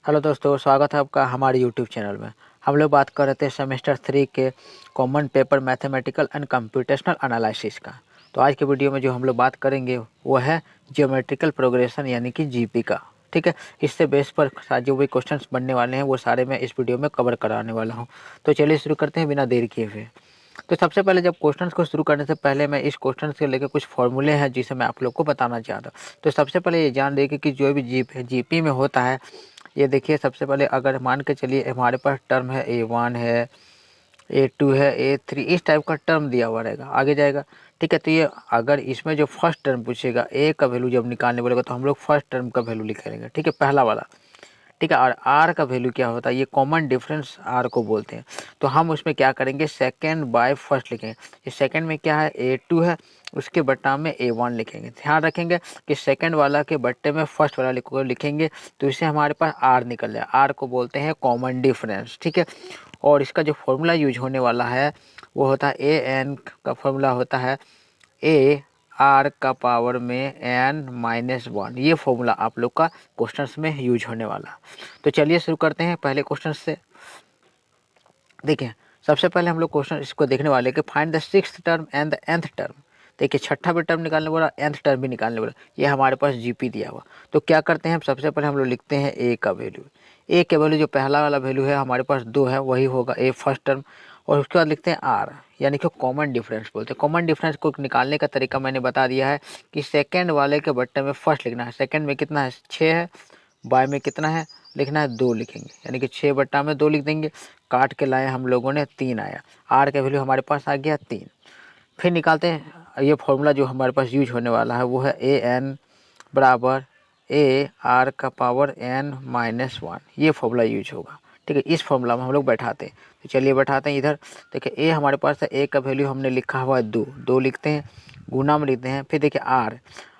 Hello दोस्तों, स्वागत है आपका हमारे यूट्यूब चैनल में। हम लोग बात कर रहे थे सेमेस्टर 3 के common paper mathematical and computational analysis का। तो आज के वीडियो में जो हम लोग बात करेंगे वो है ज्योमेट्रिकल प्रोग्रेशन यानी कि जीपी का। ठीक है, इससे बेस पर जो भी क्वेश्चंस बनने वाले हैं वो सारे मैं इस वीडियो में कवर कराने वाला हूँ। तो चलिए शुरू करते हैं बिना देर किए हुए। तो सबसे पहले जब क्वेश्चंस को शुरू करने से पहले मैं इस क्वेश्चन से लेकर कुछ फॉर्मूले हैं जिसे मैं आप लोग को बताना चाहता हूँ। तो सबसे पहले ये जान देखिए कि जो भी जीपी में होता है, ये देखिए सबसे पहले अगर मान के चलिए हमारे पास टर्म है A1 है, A2 है, A3 इस टाइप का टर्म दिया हुआ रहेगा, आगे जाएगा। ठीक है, तो ये अगर इसमें जो फर्स्ट टर्म पूछेगा A का वैल्यू जब निकालने बोलेगा तो हम लोग फर्स्ट टर्म का वैल्यू लिखेंगे। ठीक है, पहला वाला। ठीक है, और आर का वैल्यू क्या होता है, ये कॉमन डिफरेंस आर को बोलते हैं। तो हम उसमें क्या करेंगे, सेकेंड बाय फर्स्ट लिखेंगे। इस सेकेंड में क्या है, A2 है, उसके बट्टा में A1 लिखेंगे। ध्यान रखेंगे कि सेकेंड वाला के बट्टे में फर्स्ट वाला लिखेंगे तो इससे हमारे पास आर निकल जाए। आर को बोलते हैं कॉमन डिफरेंस। ठीक है, और इसका जो फॉर्मूला यूज होने वाला है वो होता है AN का फॉर्मूला होता है A आर का पावर में n-1। ये फॉर्मूला आप लोग का क्वेश्चंस में यूज होने वाला। तो चलिए शुरू करते हैं पहले क्वेश्चन से। देखिए सबसे पहले हम लोग क्वेश्चन इसको देखने वाले कि find the sixth term and the nth term. देखिए छठा भी टर्म निकालने बोला, nth टर्म भी निकालने बोला। ये हमारे पास जीपी दिया हुआ। तो क्या करते हैं, सबसे पहले हम लोग लिखते हैं ए का वैल्यू। ए का वैल्यू जो पहला वाला वैल्यू है हमारे पास 2 है, वही होगा ए फर्स्ट टर्म। और उसके बाद लिखते हैं आर, यानी कि कॉमन डिफरेंस बोलते हैं। कॉमन डिफरेंस को निकालने का तरीका मैंने बता दिया है कि सेकेंड वाले के बट्टे में फर्स्ट लिखना है। सेकेंड में कितना है, 6 है, बाय में कितना है, लिखना है 2 लिखेंगे, यानी कि 6 बट्टा में 2 लिख देंगे। काट के लाए हम लोगों ने 3 आया। आर का वैल्यू हमारे पास आ गया 3। फिर निकालते हैं, ये फॉर्मूला जो हमारे पास यूज होने वाला है वो है AN बराबर A आर का पावर n-1। ये फॉर्मूला यूज होगा। ठीक है, इस फॉर्मूला में हम लोग बैठाते हैं। तो चलिए बैठाते हैं इधर। देखिए ए हमारे पास है, ए का वैल्यू हमने लिखा हुआ है 2, 2 लिखते हैं, गुना में लिखते हैं। फिर देखिए आर,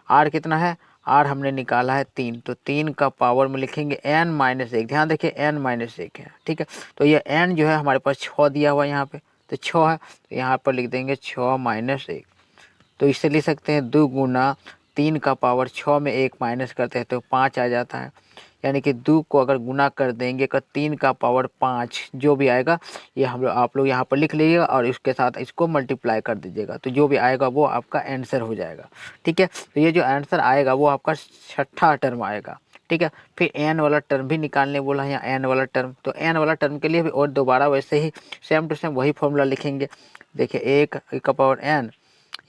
आर कितना है, आर हमने निकाला है 3, तो 3 का पावर में लिखेंगे n-1। ध्यान देखिए n-1 है। ठीक है, तो ये n जो है हमारे पास 6 दिया हुआ है यहाँ पे, तो 6 है, तो यहाँ पर लिख देंगे 6-1। तो इससे लिख सकते हैं 2 गुना 3 का पावर 6 में 1 माइनस करते हैं तो 5 आ जाता है। यानी कि 2 को अगर गुना कर देंगे तो 3 का पावर 5 जो भी आएगा ये हम लोग आप लोग यहाँ पर लिख लीजिएगा और इसके साथ इसको मल्टीप्लाई कर दीजिएगा, तो जो भी आएगा वो आपका आंसर हो जाएगा। ठीक है, तो ये जो आंसर आएगा वो आपका छठा टर्म आएगा। ठीक है, फिर एन वाला टर्म भी निकालने बोला है, यहाँ एन वाला टर्म। तो एन वाला टर्म के लिए भी और दोबारा वैसे ही सेम टू सेम वही फॉर्मूला लिखेंगे। देखिए एक का पावर एन,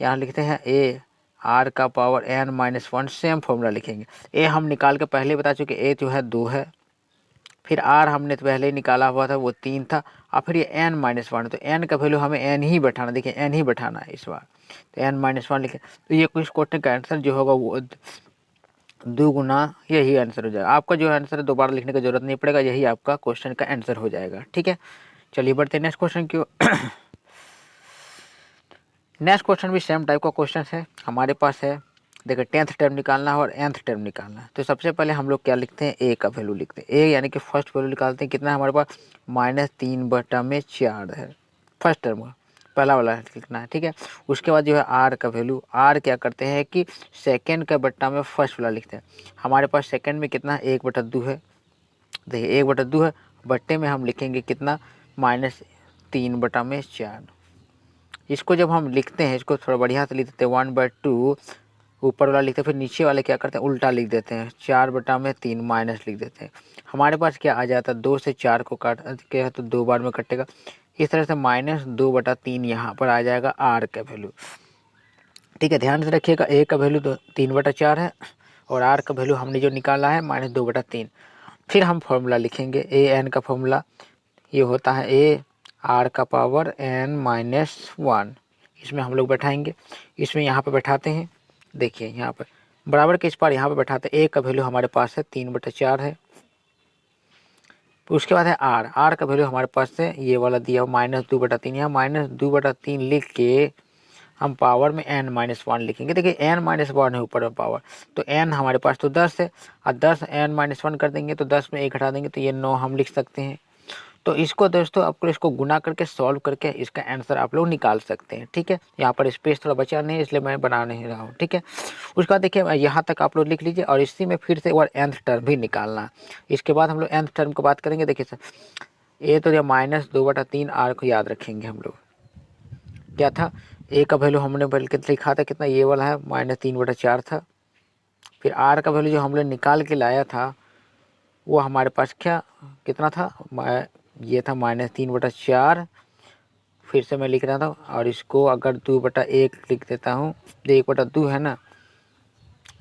यहाँ लिखते हैं ए आर का पावर n-1, सेम फॉर्मूला लिखेंगे। ए हम निकाल के पहले बता चुके, ए जो है 2 है, फिर आर हमने तो पहले ही निकाला हुआ था वो 3 था, और फिर ये n-1, तो n का वैल्यू हमें n ही बैठाना। देखिए n ही बैठाना है इस बार, तो n-1 लिखे। तो ये कुछ क्वेश्चन का आंसर जो होगा वो 2 गुना यही आंसर हो जाएगा। आपका जो आंसर है दोबारा लिखने की जरूरत नहीं पड़ेगा, यही आपका क्वेश्चन का आंसर हो जाएगा। ठीक है, चलिए बढ़ते हैं नेक्स्ट क्वेश्चन की। नेक्स्ट क्वेश्चन भी सेम टाइप का क्वेश्चन है हमारे पास है। देखिए 10th टर्म निकालना है और nth टर्म निकालना है। तो सबसे पहले हम लोग क्या लिखते हैं, ए का वैल्यू लिखते हैं। ए यानी कि फर्स्ट वैल्यू निकालते हैं, कितना है हमारे पास, -3/4 है फर्स्ट टर्म का, पहला वाला लिखना है। ठीक है, उसके बाद जो है आर का वैल्यू, आर क्या करते हैं कि सेकेंड का बट्टा में फर्स्ट वाला लिखते हैं। हमारे पास सेकेंड में कितना है, 1/2 है। देखिए 1/2 है, बट्टे में हम लिखेंगे कितना, -3/4। इसको जब हम लिखते हैं, इसको थोड़ा बढ़िया से लिख देते हैं, 1/2 ऊपर वाला लिखते हैं, फिर नीचे वाले क्या करते हैं, उल्टा लिख देते हैं, 4/3 माइनस लिख देते हैं। हमारे पास क्या आ जाता है, 2 से 4 को काट के है तो 2 बार में कटेगा। इस तरह से -2/3 यहाँ पर आ जाएगा आर का वैल्यू। ठीक है, ध्यान से रखिएगा, ए का वैल्यू 3/4 है और आर का वैल्यू हमने जो निकाला है -2/3। फिर हम फॉर्मूला लिखेंगे, ए एन का फॉर्मूला ये होता है ए आर का पावर n-1। इसमें हम लोग बैठाएंगे, इसमें यहाँ पे बैठाते हैं। देखिए यहाँ पर बराबर के इस पार यहाँ पे बैठाते हैं। ए का वैल्यू हमारे पास है 3/4 है। उसके बाद है आर, आर का वैल्यू हमारे पास है ये वाला दिया हुआ -2/3। यहाँ -2/3 लिख के हम पावर में n-1 लिखेंगे। देखिए n-1 है ऊपर में पावर, तो n हमारे पास तो 10 है, और 10 n-1 कर देंगे तो 10 में 1 हटा देंगे तो ये 9 हम लिख सकते हैं। तो इसको दोस्तों आपको इसको गुना करके सॉल्व करके इसका आंसर आप लोग निकाल सकते हैं। ठीक है, यहाँ पर स्पेस थोड़ा बचा नहीं है इसलिए मैं बना नहीं रहा हूँ। ठीक है, उसके बाद देखिए यहाँ तक आप लोग लिख लीजिए और इसी में फिर से एक बार nth टर्म भी निकालना है। इसके बाद हम लोग nth टर्म को बात करेंगे। देखिए सर, ये तो -2/3 r को याद रखेंगे हम लोग। क्या था, a का वैल्यू हमने बल्कि लिखा था कितना, ये वाला है -3/4 था। फिर r का वैल्यू जो हम लोग निकाल के लाया था वो हमारे पास क्या कितना था, ये था -3/4। फिर से मैं लिख रहा था और इसको अगर 2/1 लिख देता हूँ, जो 1/2 है ना,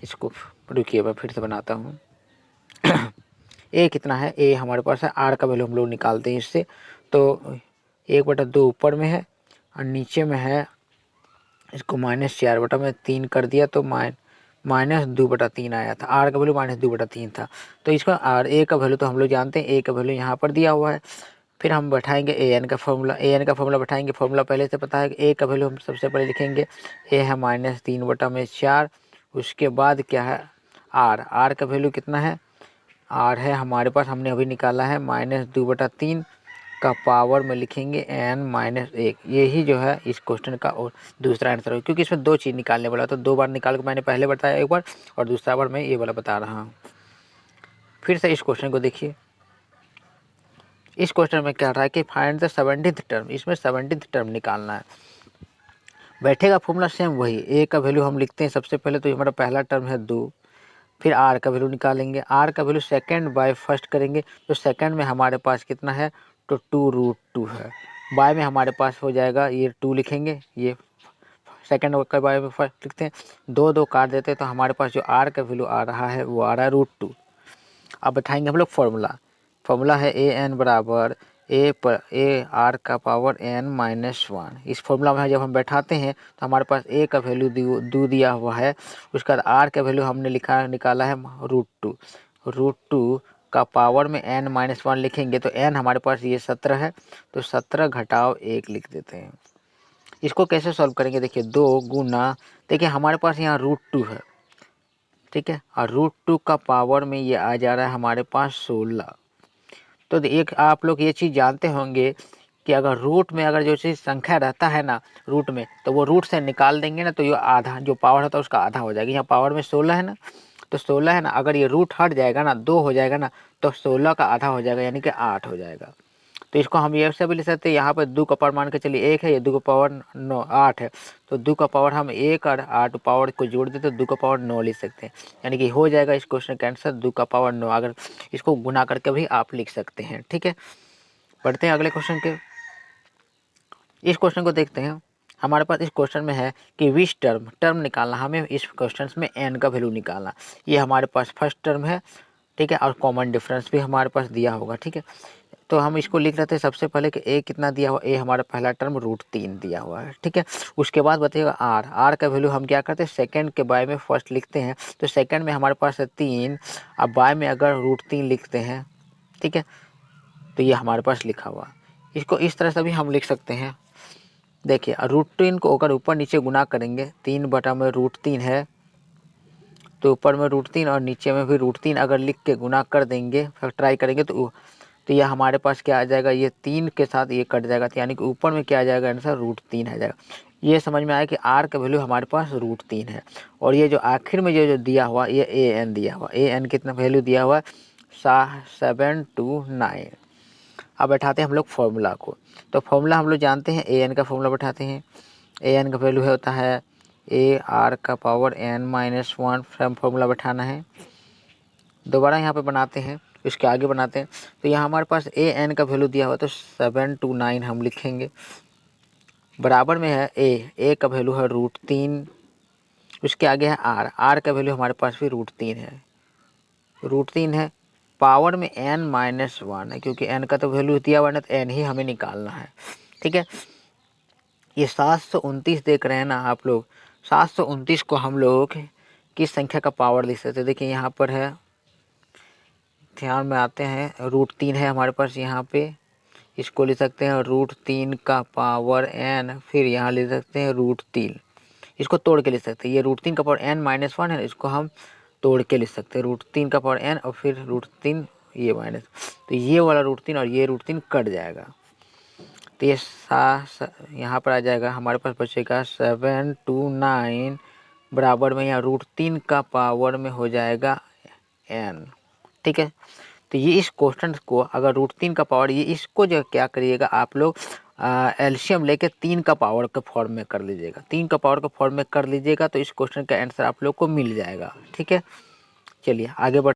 इसको रुकिए मैं फिर से बनाता हूँ। ए कितना है, ए हमारे पास है, आर का वैल्यू हम लोग निकालते हैं इससे। तो 1/2 ऊपर में है और नीचे में है, इसको -4/3 कर दिया तो -2/3 आया था। आर का वैल्यू -2/3 था। तो इसका आर ए का वैल्यू तो हम लोग जानते हैं, ए का वैल्यू यहाँ पर दिया हुआ है। फिर हम बैठाएंगे ए एन का फॉर्मूला, ए एन का फॉर्मूला बैठाएंगे। फॉर्मूला पहले से पता है, ए का वैल्यू हम सबसे पहले लिखेंगे, ए है -3/4। उसके बाद क्या है, आर, आर का वैल्यू कितना है, आर है हमारे पास, हमने अभी निकाला है -2/3 का पावर में लिखेंगे n-1। यही जो है इस क्वेश्चन का और दूसरा आंसर है, क्योंकि इसमें 2 चीज़ निकालने वाला, तो 2 बार निकाल के मैंने पहले बताया एक बार और दूसरा बार मैं ये वाला बता रहा हूँ। फिर से इस क्वेश्चन को देखिए। इस क्वेश्चन में क्या रहा है कि फाइंड द 70th टर्म, इसमें 70th टर्म निकालना है। बैठेगा फॉर्मूला सेम वही, ए का वैल्यू हम लिखते हैं सबसे पहले, तो हमारा पहला टर्म है 2। फिर आर का वैल्यू निकालेंगे, आर का वैल्यू सेकंड बाय फर्स्ट करेंगे, तो सेकंड में हमारे पास कितना है, तो 2√2 है। बाय में हमारे पास हो जाएगा, ये 2 लिखेंगे, ये सेकंड का बाय में फर्स्ट लिखते हैं, 2 काट देते हैं, तो हमारे पास जो आर का वैल्यू आ रहा है वो आ रहा है √2। अब बैठाएंगे हम लोग फॉर्मूला, फॉर्मूला है ए एन बराबर ए आर का पावर n-1। इस फॉर्मूला में जब हम बैठाते हैं तो हमारे पास ए का वैल्यू 2 दिया हुआ है, उसके बाद आर का वैल्यू हमने निकाला है √2। √2 का पावर में n-1 लिखेंगे, तो n हमारे पास ये 17 है, तो 17 घटाव 1 लिख देते हैं। इसको कैसे सॉल्व करेंगे, देखिए 2 गुना, देखिए हमारे पास यहाँ √2 है, ठीक है, और √2 का पावर में ये आ जा रहा है हमारे पास 16। तो एक आप लोग ये चीज़ जानते होंगे कि अगर रूट में अगर जो चीज़ संख्या रहता है ना रूट में, तो वो रूट से निकाल देंगे ना, तो ये आधा जो पावर होता है उसका आधा हो जाएगा। यहाँ पावर में 16 है ना, तो 16 है ना, अगर ये रूट हट जाएगा ना, 2 हो जाएगा ना, तो 16 का आधा हो जाएगा, यानी कि 8 हो जाएगा। तो इसको हम ये से भी लिख सकते हैं, यहाँ पर 2 का पावर मान के चलिए 1 है, ये 2 का पावर 9 8 है, तो 2 का पावर हम 1 और 8 पावर को जोड़ देते तो 2 का पावर 9 लिख सकते हैं, यानी कि हो जाएगा इस क्वेश्चन का आंसर 2 का पावर 9। अगर इसको गुना करके भी आप लिख सकते हैं। ठीक है, पढ़ते हैं अगले क्वेश्चन के। इस क्वेश्चन को देखते हैं। हमारे पास इस क्वेश्चन में है कि विच टर्म निकालना, हमें इस क्वेश्चन में एन का वैल्यू निकालना। ये हमारे पास फर्स्ट टर्म है, ठीक है, और कॉमन डिफरेंस भी हमारे पास दिया होगा। ठीक है, तो हम इसको लिख लेते हैं सबसे पहले कि ए कितना दिया हुआ, ए हमारा पहला टर्म √3 दिया हुआ है। ठीक है, उसके बाद बताइएगा आर, आर का वैल्यू हम क्या करते हैं, सेकंड के बाय में फर्स्ट लिखते हैं, तो सेकंड में हमारे पास है 3, अब बाय में अगर √3 लिखते हैं, ठीक है, तो ये हमारे पास लिखा हुआ। इसको इस तरह से भी हम लिख सकते हैं। देखिए √3 को अगर ऊपर नीचे गुना करेंगे, 3/√3 है, तो ऊपर में √3 और नीचे में भी √3 अगर लिख के गुना कर देंगे, ट्राई करेंगे, तो यह हमारे पास क्या आ जाएगा, ये 3 के साथ ये कट जाएगा, तो यानी कि ऊपर में क्या आ जाएगा आंसर, √3 आ जाएगा। ये समझ में आया कि आर का वैल्यू हमारे पास √3 है। और ये जो आखिर में जो दिया हुआ, ये ए एन दिया हुआ, ए एन कितना वैल्यू दिया हुआ, 729। अब बैठाते हैं हम लोग फॉर्मूला को, तो फॉर्मूला हम लोग जानते हैं, ए एन का फॉर्मूला बैठाते हैं। ए एन का वैल्यू होता है ए आर का पावर n-1, फॉर्मूला बैठाना है। दोबारा यहाँ पे बनाते हैं, इसके आगे बनाते हैं, तो यहाँ हमारे पास ए एन का वैल्यू दिया हुआ, तो 729 हम लिखेंगे। बराबर में है ए का वैल्यू है √3, उसके आगे है आर, आर का वैल्यू हमारे पास भी √3 है, √3 है, पावर में n-1 है, क्योंकि n का तो वैल्यू दिया हुआ है ना, तो n ही हमें निकालना है। ठीक है, ये 729 देख रहे हैं ना आप लोग, 729 को हम लोग किस संख्या का पावर लिख सकते हैं, देखिए यहाँ पर है, ध्यान में आते हैं, √3 है हमारे पास यहाँ पे, इसको ले सकते हैं √3 का पावर n, फिर यहाँ ले सकते हैं √3, इसको तोड़ के ले सकते हैं, ये √3 का पावर n-1 है, इसको हम तोड़ के लिख सकते हैं, √3 का पावर n और फिर √3 ये माइनस, तो ये वाला √3 और ये √3 कट जाएगा। तो ये यहाँ पर आ जाएगा, हमारे पास बचेगा 7 2 9 बराबर में यहाँ √3 का पावर में हो जाएगा n। ठीक है, तो ये इस क्वेश्चन को अगर √3 का पावर, ये इसको जो क्या करिएगा आप लोग एलसीएम लेके 3 का पावर के फॉर्म में कर लीजिएगा, 3 का पावर के फॉर्म में कर लीजिएगा तो इस क्वेश्चन का आंसर आप लोग को मिल जाएगा। ठीक है, चलिए आगे बढ़